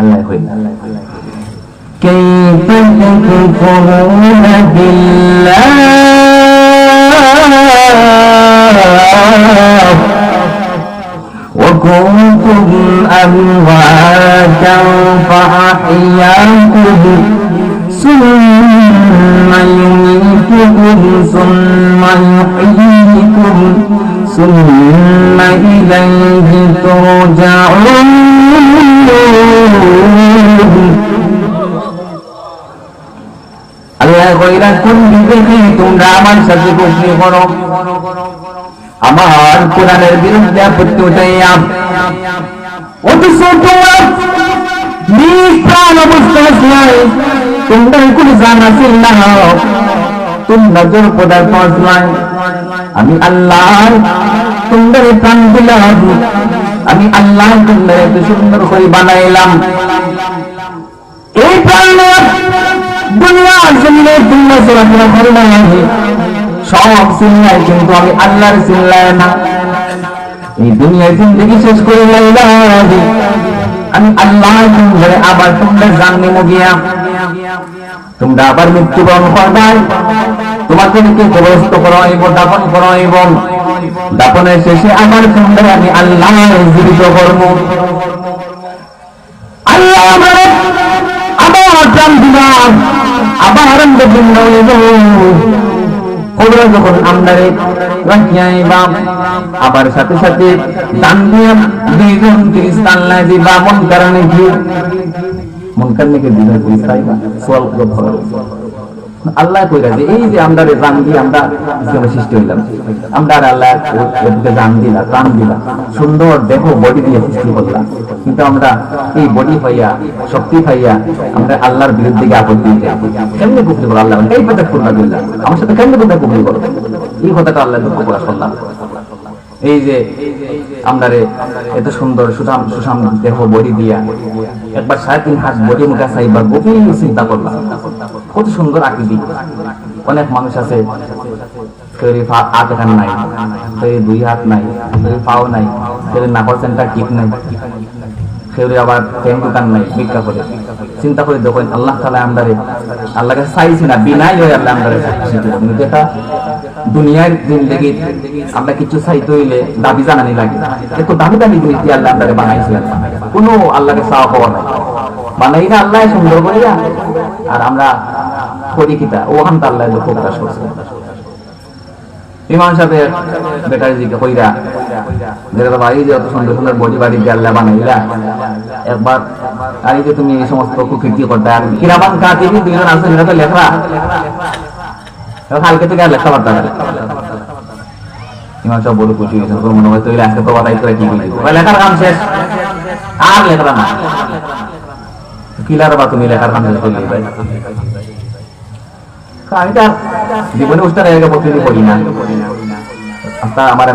আল্লাহ coin কাইফা তাকফুরুনা বিল্লাহ وكنتم أمواتا فأحياكم ثم يميتكم ثم يحييكم ثم إليه ترجعون আল্লাহ কইরা কোন বিবেকে তোমরা আমার সাথে কুফরি করো, আমার কোরআনের বিরুদ্ধে আপত্তি উঠাইয়া অথচ তোমরা নিষ্প্রাণ অবস্থায় তোমরা কোন জানা ছিল না, তোমরা জোর পদার্থ আসলাই আমি আল্লাহ তোমরা প্রাণ দিলাম, আমি আল্লাহ তোমরা এত সুন্দর করে বানাইলাম। এই প্রাণ দুনিয়ার জমিনে তোমরা চলাফেরা করো না, সব চিল্লায় কিন্তু আমি আল্লাহর চিল্লায় না। এই দুনিয়ার জিন্দগি শেষ করে লাইলাম আমি আল্লাহ তোমরা আবার তোমরা জাননি মুগিয়া তোমরা আবার মৃত্যুবরণ করবাই, তোমাদেরকে কবরস্থ করাইব, দাফন করাইব, দাফনের শেষে আমার তোমরা আমি আল্লাহ জীবিত করব। আল্লাহ আবার প্রাণ দিলাম, আবার কবরে যখন আমদারে রাখিয়াইবাম আবার সাথে সাথে দান দিয়া দুইজন ফেরেশতা আল্লাহ দিবা মুনকার নাকির দুইজন ফেরেশতা আইবা সওয়াল করবে। আল্লাহ কইরা যে এই যে আমদারে দান দিয়ে আমরা জীবনে সৃষ্টি হইলাম, আমরা আল্লাহ ওদিকে দান দিলা, প্রাণ দিলা, সুন্দর দেখো বডি দিয়ে সৃষ্টি করলাম, কিন্তু আমরা এই বডি পাইয়া শক্তি পাইয়া আমরা আল্লাহর বিরুদ্ধে আপত্তি দিই। কেমনে কুফরি করো আল্লাহ, এই কথা করবা দিল্লাহ আমার সাথে কেমনে কথা কুফরি করো, এই কথাটা আল্লাহ দুঃখ করে শুনলাম। এই যে আমরারে এত সুন্দর সুষাম দেহ বডি দিয়া একবার 3.5 হাত বডি মুখা চাইবা গভীর চিন্তা করলাম, কত সুন্দর আকৃতি। অনেক মানুষ আছে হাত এখান নাই, 2 হাত নাই, পাও নাই, নাকর সেন্টার ঠিক নাই, সেগুলি আবার দোকান নাই, ভিক্ষা করে। চিন্তা করে দেখেন আল্লাহ তাআলা আমরারে আল্লাহ কাছে চাইছি না, বিনাই হয়ে আল্লাহ আমরারে যেটা দুনিয়ার জিন্দেগি আমরা কিছু চাইতে হইলে দাবি জানানি লাগে, একটু দামি দামি জিনিস দিয়ে আল্লাহ আমরারে বানাইছিলেন, কোনো আল্লাহকে চাওয়া পাওয়া নাই, বানাই না আল্লাহ সুন্দর করিয়া আর আমরা করি কিতা ওখান তো আল্লাহ দুঃখ প্রকাশ করছে। ইমাম সাহেবের বেটার দিকে কইরা যেটা ভাই যে অত সুন্দর সুন্দর বডি বাড়ি দিয়ে আল্লাহ বানাইলা, একবার আর যে তুমি এই সমস্ত কুকীর্তি করতে আর কিরামান কাতিবি দুইজন আছে এটা তো লেখা কালকে থেকে আর লেখা পারতা না। ইমাম সাহেব বড় খুশি হয়েছেন, তোর মনে হয় তৈরি আজকে তো বাতাই করে কি হইল, লেখার কাম শেষ আর লেখা না কিলার বা তুমি লেখার কাম শেষ করলি ভাই। আমি তো জীবনে উস্তাদ প্রতিদিন পড়ি না, আমার